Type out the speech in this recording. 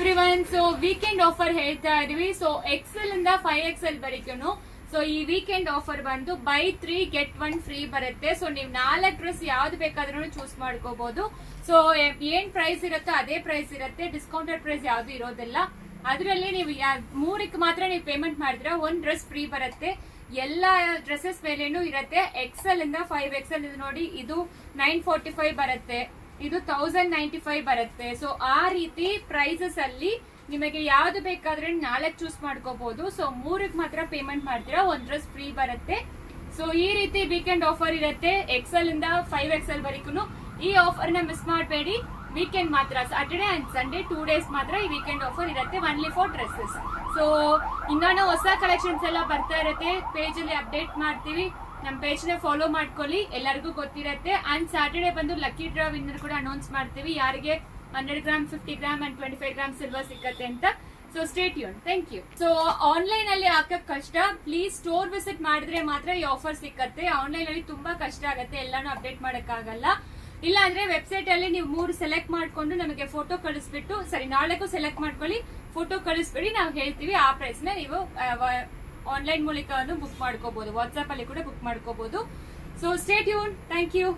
Everyone. So weekend offer ಹೇಳ್ತಾ ಇದೀವಿ. So Excel ಇಂದ 5XL ವರೆಗೂ ಸೊ ಈ ವೀಕೆಂಡ್ ಆಫರ್ ಬಂದು ಬೈ 3 get 1 ಫ್ರೀ ಬರುತ್ತೆ. ಸೊ ನೀವು 4 ಡ್ರೆಸ್ ಯಾವ್ದು ಬೇಕಾದ್ರೂ ಚೂಸ್ ಮಾಡ್ಕೋಬಹುದು. ಸೊ ಏನ್ ಪ್ರೈಸ್ ಇರುತ್ತೋ ಅದೇ ಪ್ರೈಸ್ ಇರುತ್ತೆ, ಡಿಸ್ಕೌಂಟೆಡ್ ಪ್ರೈಸ್ ಯಾವ್ದು ಇರೋದಿಲ್ಲ. ಅದರಲ್ಲಿ ನೀವು 3ಕ್ಕೆ ಮಾತ್ರ ನೀವು ಪೇಮೆಂಟ್ ಮಾಡಿದ್ರೆ 1 ಡ್ರೆಸ್ ಫ್ರೀ ಬರುತ್ತೆ. ಎಲ್ಲಾ ಡ್ರೆಸ್ಸಸ್ ಮೇಲೇನು ಇರುತ್ತೆ. ಎಕ್ಸೆಲ್ ಇಂದ 5XL ನೋಡಿ, ಇದು 945 ಬರುತ್ತೆ, ಇದು 1095 ಬರುತ್ತೆ. ಸೊ ಆ ರೀತಿ ಪ್ರೈಸಸ್ ಅಲ್ಲಿ ನಿಮಗೆ ಯಾವ್ದು ಬೇಕಾದ್ರೆ 4 ಚೂಸ್ ಮಾಡ್ಕೋಬಹುದು. ಸೊ 3ಕ್ಕೆ ಮಾತ್ರ ಪೇಮೆಂಟ್ ಮಾಡ್ತೀರಾ, 1 ಡ್ರೆಸ್ ಫ್ರೀ ಬರುತ್ತೆ. ಸೊ ಈ ರೀತಿ ವೀಕೆಂಡ್ ಆಫರ್ ಇರುತ್ತೆ ಎಕ್ಸೆಲ್ ಇಂದ 5XL ವರೆಗೂ. ಈ ಆಫರ್ ನ ಮಿಸ್ ಮಾಡಬೇಡಿ. ವೀಕೆಂಡ್ ಮಾತ್ರ, ಸಾಟರ್ಡೆ ಅಂಡ್ ಸಂಡೇ 2 ಡೇಸ್ ಮಾತ್ರ ಈ ವೀಕೆಂಡ್ ಆಫರ್ ಇರುತ್ತೆ, ಒನ್ಲಿ ಫಾರ್ ಡ್ರೆಸ್ಸಸ್. ಸೊ ಇನ್ನೂ ಹೊಸ ಕಲೆಕ್ಷನ್ಸ್ ಎಲ್ಲ ಬರ್ತಾ ಇರುತ್ತೆ, ಪೇಜ್ ಅಲ್ಲಿ ಅಪ್ಡೇಟ್ ಮಾಡ್ತೀವಿ. ನಮ್ಮ ಪೇಜ್ ನ ಫಾಲೋ ಮಾಡ್ಕೊಳ್ಳಿ, ಎಲ್ಲರಿಗೂ ಗೊತ್ತಿರುತ್ತೆ. ಅಂಡ್ ಸ್ಯಾಟರ್ಡೆ ಬಂದು ಲಕ್ಕಿ ಡ್ರಾ ವಿನ್ನರ್ ಕೂಡ ಅನೌನ್ಸ್ ಮಾಡ್ತೀವಿ, ಯಾರಿಗೆ 100 gram 50 gram and 25 gram silver ಸಿಕ್ಕತ್ತೆ ಅಂತ. So stay tune. Thank you. So online ಅಲ್ಲಿ ಹಾಕಕ್ ಕಷ್ಟ, ಪ್ಲೀಸ್ ಸ್ಟೋರ್ ವಿಸಿಟ್ ಮಾಡಿದ್ರೆ ಮಾತ್ರ ಈ ಆಫರ್ ಸಿಕ್ಕತ್ತೆ. ಆನ್ಲೈನ್ ಅಲ್ಲಿ ತುಂಬಾ ಕಷ್ಟ ಆಗುತ್ತೆ, ಎಲ್ಲಾನು ಅಪ್ಡೇಟ್ ಮಾಡಕ್ ಆಗಲ್ಲ. ಇಲ್ಲ ಅಂದ್ರೆ ವೆಬ್ಸೈಟ್ ಅಲ್ಲಿ ನೀವು 3 ಸೆಲೆಕ್ಟ್ ಮಾಡ್ಕೊಂಡು ನಮಗೆ ಫೋಟೋ ಕಳಿಸ್ಬಿಟ್ಟು, ಸರಿ 4 ಸೆಲೆಕ್ಟ್ ಮಾಡ್ಕೊಳ್ಳಿ, ಫೋಟೋ ಕಳಿಸ್ಬಿಡಿ, ನಾವು ಹೇಳ್ತೀವಿ. ಆ ಪ್ರೈಸ್ ನ ನೀವು ಆನ್ಲೈನ್ ಮೂಲಕ ಬುಕ್ ಮಾಡ್ಕೋಬಹುದು, ವಾಟ್ಸ್ಆಪ್ ಅಲ್ಲಿ ಕೂಡ ಬುಕ್ ಮಾಡ್ಕೋಬಹುದು. So stay tune. Thank you.